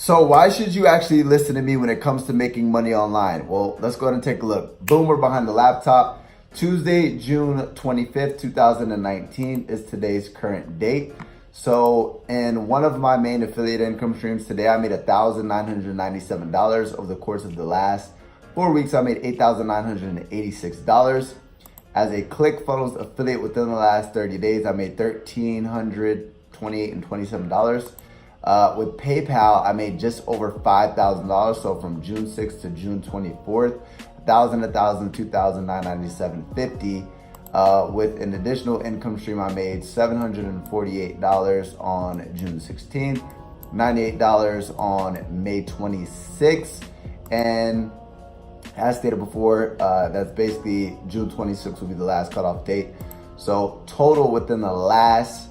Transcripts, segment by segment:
So why should you actually listen to me when it comes to making money online? Well, let's go ahead and take a look. Boom, we're behind the laptop. Tuesday, June 25th, 2019 is today's current date. So in one of my main affiliate income streams today, I made $1,997. Over the course of the last 4 weeks, I made $8,986. As a ClickFunnels affiliate within the last 30 days, I made $1,328 and $27. With PayPal, I made just over $5,000. So from June 6th to June 24th, $1,000, $2,997.50. With an additional income stream, I made $748 on June 16th, $98 on May 26th, and as stated before, that's basically June 26th will be the last cutoff date. So total within the last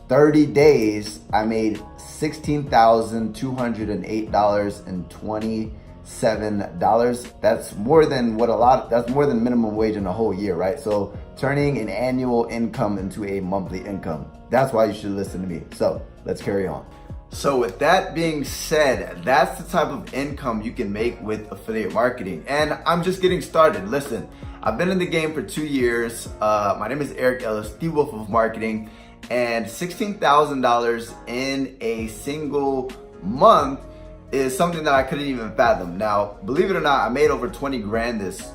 30 days, I made $16,208.27. That's more than that's more than minimum wage in a whole year, right? So turning an annual income into a monthly income. That's why you should listen to me. So let's carry on. So with that being said, that's the type of income you can make with affiliate marketing. And I'm just getting started. Listen, I've been in the game for 2 years. My name is Eric Ellis, the Wolf of Marketing, and $16,000 in a single month is something that I couldn't even fathom. Now, believe it or not, I made over 20 grand this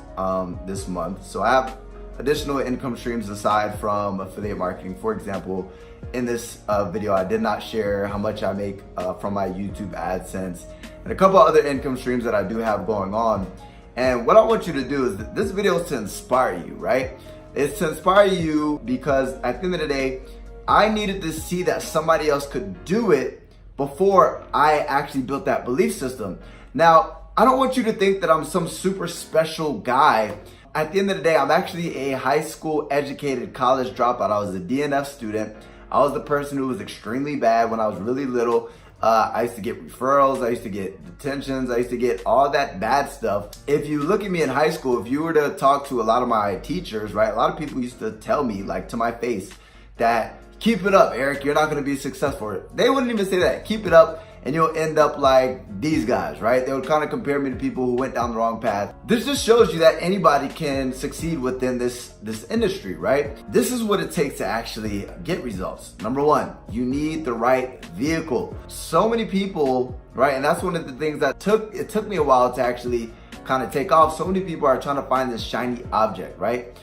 month. So I have additional income streams aside from affiliate marketing. For example, in this video, I did not share how much I make from my YouTube AdSense and a couple other income streams that I do have going on. And what I want you to do is, this video is to inspire you, right? It's to inspire you because at the end of the day, I needed to see that somebody else could do it before I actually built that belief system. Now, I don't want you to think that I'm some super special guy. At the end of the day, I'm actually a high school educated college dropout. I was a DNF student. I was the person who was extremely bad when I was really little. I used to get referrals, I used to get detentions, I used to get all that bad stuff. If you look at me in high school, if you were to talk to a lot of my teachers, right, a lot of people used to tell me, like, to my face, that keep it up, Eric, you're not gonna be successful. They wouldn't even say that. Keep it up and you'll end up like these guys, right? They would kind of compare me to people who went down the wrong path. This just shows you that anybody can succeed within this industry, right? This is what it takes to actually get results. Number one, you need the right vehicle. So many people, right? And that's one of the things that it took me a while to actually kind of take off. So many people are trying to find this shiny object, right?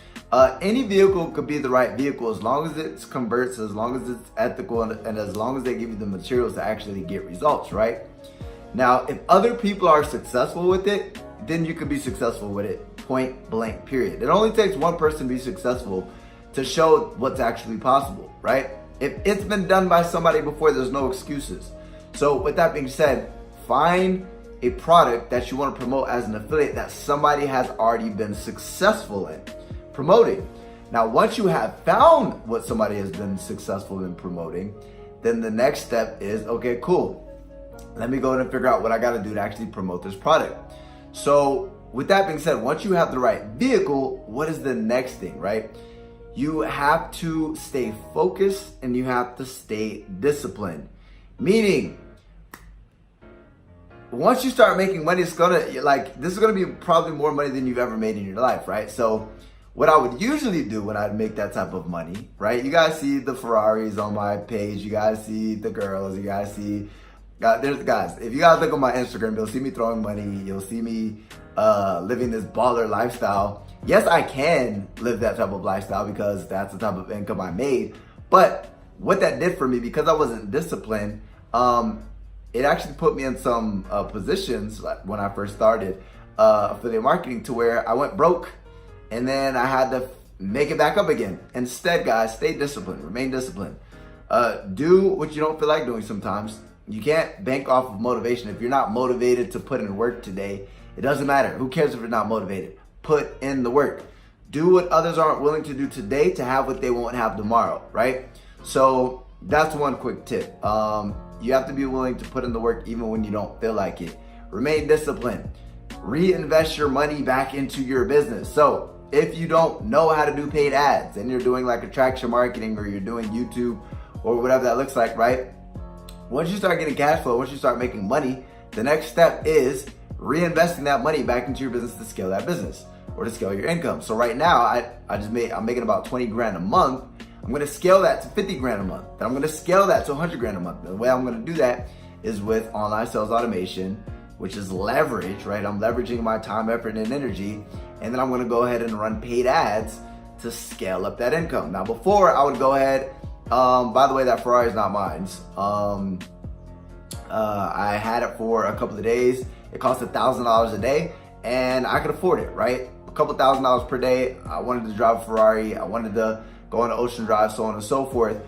Any vehicle could be the right vehicle as long as it converts, as long as it's ethical, and as long as they give you the materials to actually get results, right? Now, if other people are successful with it, then you could be successful with it, point blank, period. It only takes one person to be successful to show what's actually possible, right? If it's been done by somebody before, there's no excuses. So with that being said, find a product that you want to promote as an affiliate that somebody has already been successful in promoting. Now, once you have found what somebody has been successful in promoting, then the next step is, okay, cool. Let me go ahead and figure out what I got to do to actually promote this product. So with that being said, once you have the right vehicle, what is the next thing, right? You have to stay focused and you have to stay disciplined. Meaning, once you start making money, this is gonna be probably more money than you've ever made in your life, right? So what I would usually do when I'd make that type of money, right? You guys see the Ferraris on my page. You guys see the girls. You guys see, there's the guys. If you guys look on my Instagram, you'll see me throwing money. You'll see me living this baller lifestyle. Yes, I can live that type of lifestyle because that's the type of income I made. But what that did for me, because I wasn't disciplined, it actually put me in some positions when I first started affiliate marketing to where I went broke. And then I had to make it back up again. Instead, guys, stay disciplined, remain disciplined. Do what you don't feel like doing sometimes. You can't bank off of motivation. If you're not motivated to put in work today, it doesn't matter. Who cares if you're not motivated? Put in the work. Do what others aren't willing to do today to have what they won't have tomorrow, right? So that's one quick tip. You have to be willing to put in the work even when you don't feel like it. Remain disciplined. Reinvest your money back into your business. So if you don't know how to do paid ads and you're doing like attraction marketing or you're doing YouTube or whatever that looks like, right? Once you start getting cash flow, once you start making money, the next step is reinvesting that money back into your business to scale that business or to scale your income. So right now, I'm making about 20 grand a month. I'm gonna scale that to 50 grand a month. Then I'm gonna scale that to 100 grand a month. The way I'm gonna do that is with online sales automation, which is leverage, right? I'm leveraging my time, effort, and energy. And then I'm gonna go ahead and run paid ads to scale up that income. Now before, I would go ahead, by the way, that Ferrari is not mine. I had it for a couple of days. It cost $1,000 a day and I could afford it, right? A couple $1,000s per day. I wanted to drive a Ferrari. I wanted to go on the ocean drive, so on and so forth.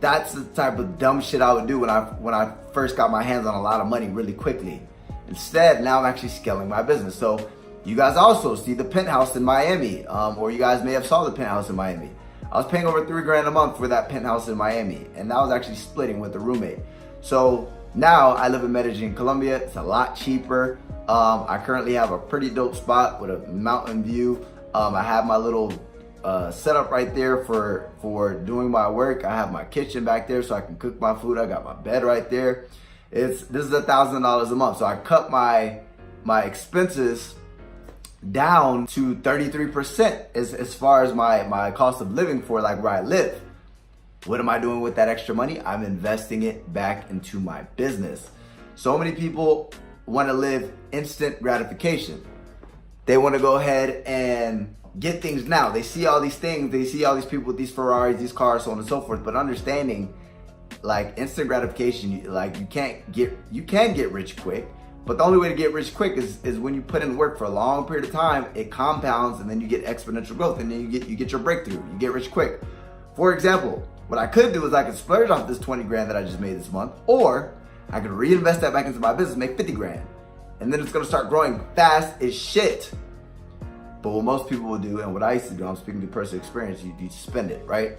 That's the type of dumb shit I would do when I first got my hands on a lot of money really quickly. Instead, now I'm actually scaling my business. So you guys also see the penthouse in Miami, or you guys may have saw the penthouse in Miami. I was paying over 3 grand a month for that penthouse in Miami, and that was actually splitting with a roommate. So now I live in Medellin, Colombia. It's a lot cheaper. I currently have a pretty dope spot with a mountain view. I have my little setup right there for doing my work. I have my kitchen back there so I can cook my food. I got my bed right there. This is $1,000 a month. So I cut my expenses down to 33% as far as my cost of living for like where I live. What am I doing with that extra money? I'm investing it back into my business. So many people want to live instant gratification. They want to go ahead and get things now. They see all these things. They see all these people with these Ferraris, these cars, so on and so forth. But understanding like instant gratification, like you can get rich quick. But the only way to get rich quick is when you put in work for a long period of time. It compounds and then you get exponential growth and then you get your breakthrough. You get rich quick. For example, what I could do is I could splurge off this 20 grand that I just made this month, or I could reinvest that back into my business, make 50 grand. And then it's gonna start growing fast as shit. But what most people will do, and what I used to do, I'm speaking to personal experience, you spend it, right?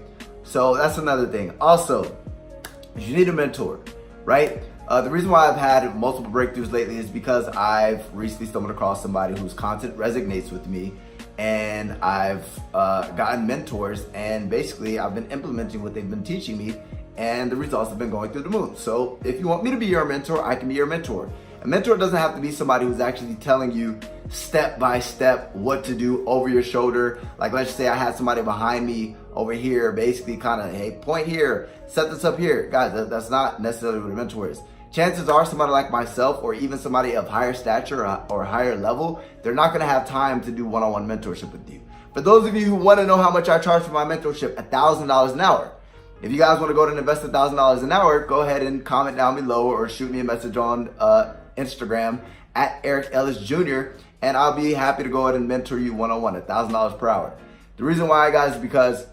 So that's another thing. Also, you need a mentor, right? The reason why I've had multiple breakthroughs lately is because I've recently stumbled across somebody whose content resonates with me, and I've gotten mentors, and basically I've been implementing what they've been teaching me, and the results have been going through the moon. So if you want me to be your mentor, I can be your mentor. A mentor doesn't have to be somebody who's actually telling you step by step what to do over your shoulder. Like let's say I had somebody behind me over here, basically kind of, hey, point here, set this up here. Guys, that's not necessarily what a mentor is. Chances are somebody like myself or even somebody of higher stature or higher level, they're not gonna have time to do one-on-one mentorship with you. For those of you who wanna know how much I charge for my mentorship, $1,000 an hour. If you guys wanna go and invest $1,000 an hour, go ahead and comment down below or shoot me a message on Instagram at Eric Ellis Jr. and I'll be happy to go ahead and mentor you one-on-one, $1,000 per hour. The reason why, guys, is because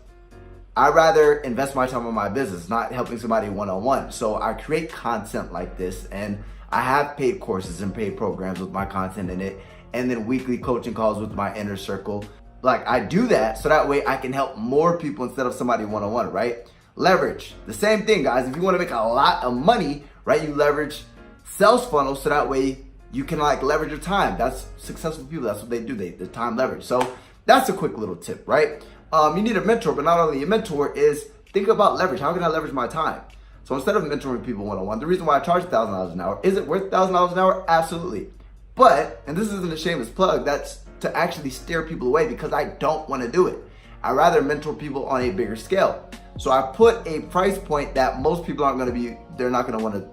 I'd rather invest my time on my business, not helping somebody one-on-one. So I create content like this, and I have paid courses and paid programs with my content in it, and then weekly coaching calls with my inner circle. Like I do that so that way I can help more people instead of somebody one-on-one, right? Leverage, the same thing, guys. If you want to make a lot of money, right, you leverage sales funnels so that way you can like leverage your time. That's successful people, that's what they do, they time leverage. So that's a quick little tip, right? You need a mentor, but not only a mentor is think about leverage. How can I leverage my time? So instead of mentoring people one-on-one, the reason why I charge $1,000 an hour, is it worth $1,000 an hour? Absolutely. But, and this isn't a shameless plug, that's to actually steer people away because I don't want to do it. I rather mentor people on a bigger scale. So I put a price point that most people aren't going to be, they're not going to want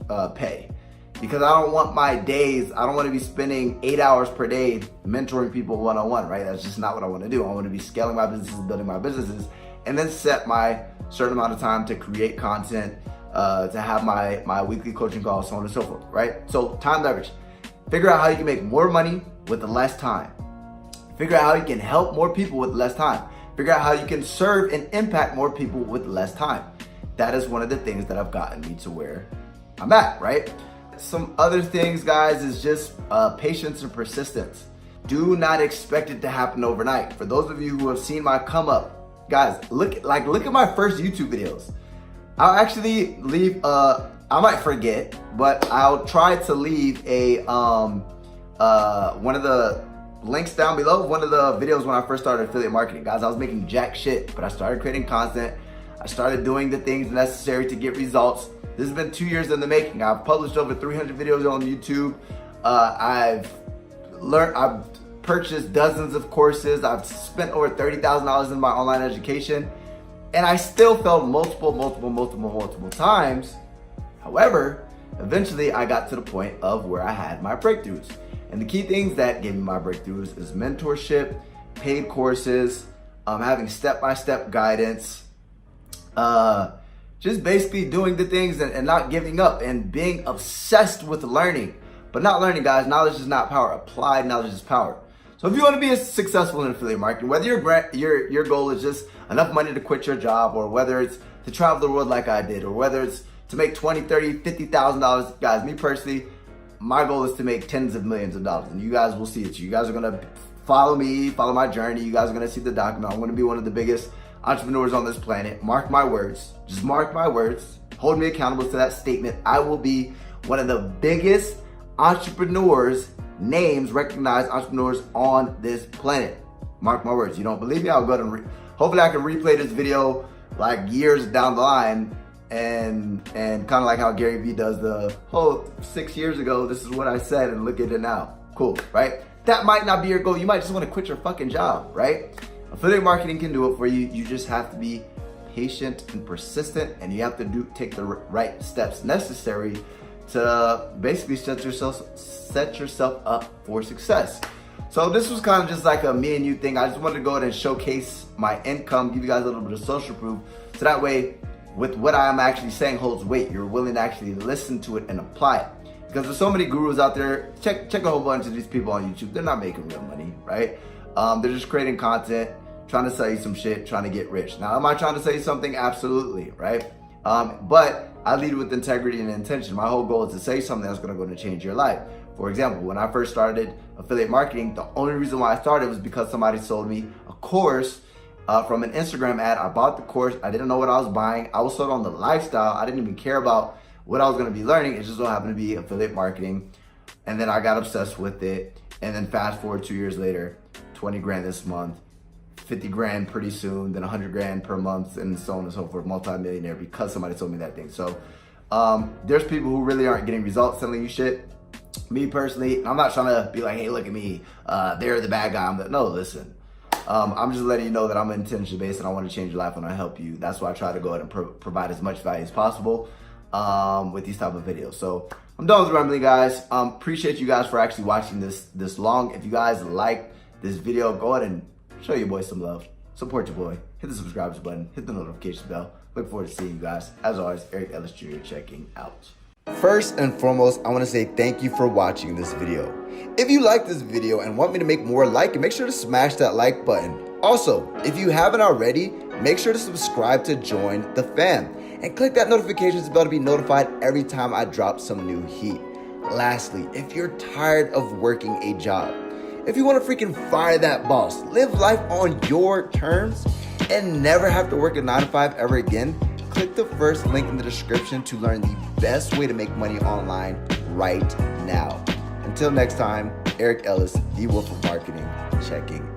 to pay. Because I don't want my days, I don't want to be spending 8 hours per day mentoring people one-on-one, right? That's just not what I want to do. I want to be scaling my businesses, building my businesses, and then set my certain amount of time to create content, to have my weekly coaching calls, so on and so forth, right? So time leverage. Figure out how you can make more money with less time. Figure out how you can help more people with less time. Figure out how you can serve and impact more people with less time. That is one of the things that have gotten me to where I'm at, right? Some other things, guys, is just patience and persistence. Do not expect it to happen overnight. For those of you who have seen my come up, guys, look at my first YouTube videos. I'll actually leave, I might forget, but I'll try to leave a one of the links down below, one of the videos when I first started affiliate marketing. Guys, I was making jack shit, but I started creating content. I started doing the things necessary to get results. This has been 2 years in the making. I've published over 300 videos on YouTube. I've purchased dozens of courses. I've spent over $30,000 in my online education, and I still failed multiple times. However, eventually I got to the point of where I had my breakthroughs. And the key things that gave me my breakthroughs is mentorship, paid courses, having step-by-step guidance, just basically doing the things and not giving up and being obsessed with learning. But not learning, guys. Knowledge is not power. Applied knowledge is power. So if you want to be successful in affiliate marketing, whether your goal is just enough money to quit your job, or whether it's to travel the world like I did, or whether it's to make $20,000, $30,000, $50,000, guys, me personally, my goal is to make tens of millions of dollars, and you guys will see it. You guys are gonna follow me, follow my journey. You guys are gonna see the document. I'm gonna be one of the biggest entrepreneurs on this planet. Mark my words. Just mark my words. Hold me accountable to that statement. I will be one of the biggest entrepreneurs, names, recognized entrepreneurs on this planet. Mark my words. You don't believe me? I'll go to hopefully I can replay this video like years down the line and kind of like how Gary Vee does the whole 6 years ago, this is what I said, and look at it now. Cool, right? That might not be your goal. You might just want to quit your fucking job, right? Affiliate marketing can do it for you. You just have to be patient and persistent, and you have to take the right steps necessary to basically set yourself up for success. So this was kind of just like a me and you thing. I just wanted to go ahead and showcase my income, give you guys a little bit of social proof, so that way with what I'm actually saying holds weight. You're willing to actually listen to it and apply it. Because there's so many gurus out there. Check a whole bunch of these people on YouTube. They're not making real money, right? They're just creating content, trying to sell you some shit, trying to get rich. Now, am I trying to sell you something? Absolutely, right? But I lead with integrity and intention. My whole goal is to say something that's going to change your life. For example, when I first started affiliate marketing, the only reason why I started was because somebody sold me a course from an Instagram ad. I bought the course. I didn't know what I was buying. I was sold on the lifestyle. I didn't even care about what I was going to be learning. It just so happened to be affiliate marketing. And then I got obsessed with it. And then fast forward 2 years later, 20 grand this month, 50 grand pretty soon, then 100 grand per month, and so on and so forth, multi-millionaire because somebody told me that thing. So there's people who really aren't getting results selling you shit. Me personally, I'm not trying to be like, hey, look at me, they're the bad guy. No, listen, I'm just letting you know that I'm intention based and I want to change your life and I help you. That's why I try to go ahead and provide as much value as possible with these type of videos. So I'm done with rambling, guys. Appreciate you guys for actually watching this long. If you guys like this video, go ahead and show your boy some love. Support your boy. Hit the subscribe button. Hit the notification bell. Look forward to seeing you guys. As always, Eric Ellis Jr. checking out. First and foremost, I want to say thank you for watching this video. If you like this video and want me to make more like it, make sure to smash that like button. Also, if you haven't already, make sure to subscribe to join the fam and click that notifications bell to be notified every time I drop some new heat. Lastly, if you're tired of working a job, if you want to freaking fire that boss, live life on your terms, and never have to work a 9-to-5 ever again, click the first link in the description to learn the best way to make money online right now. Until next time, Eric Ellis, the Wolf of Marketing, checking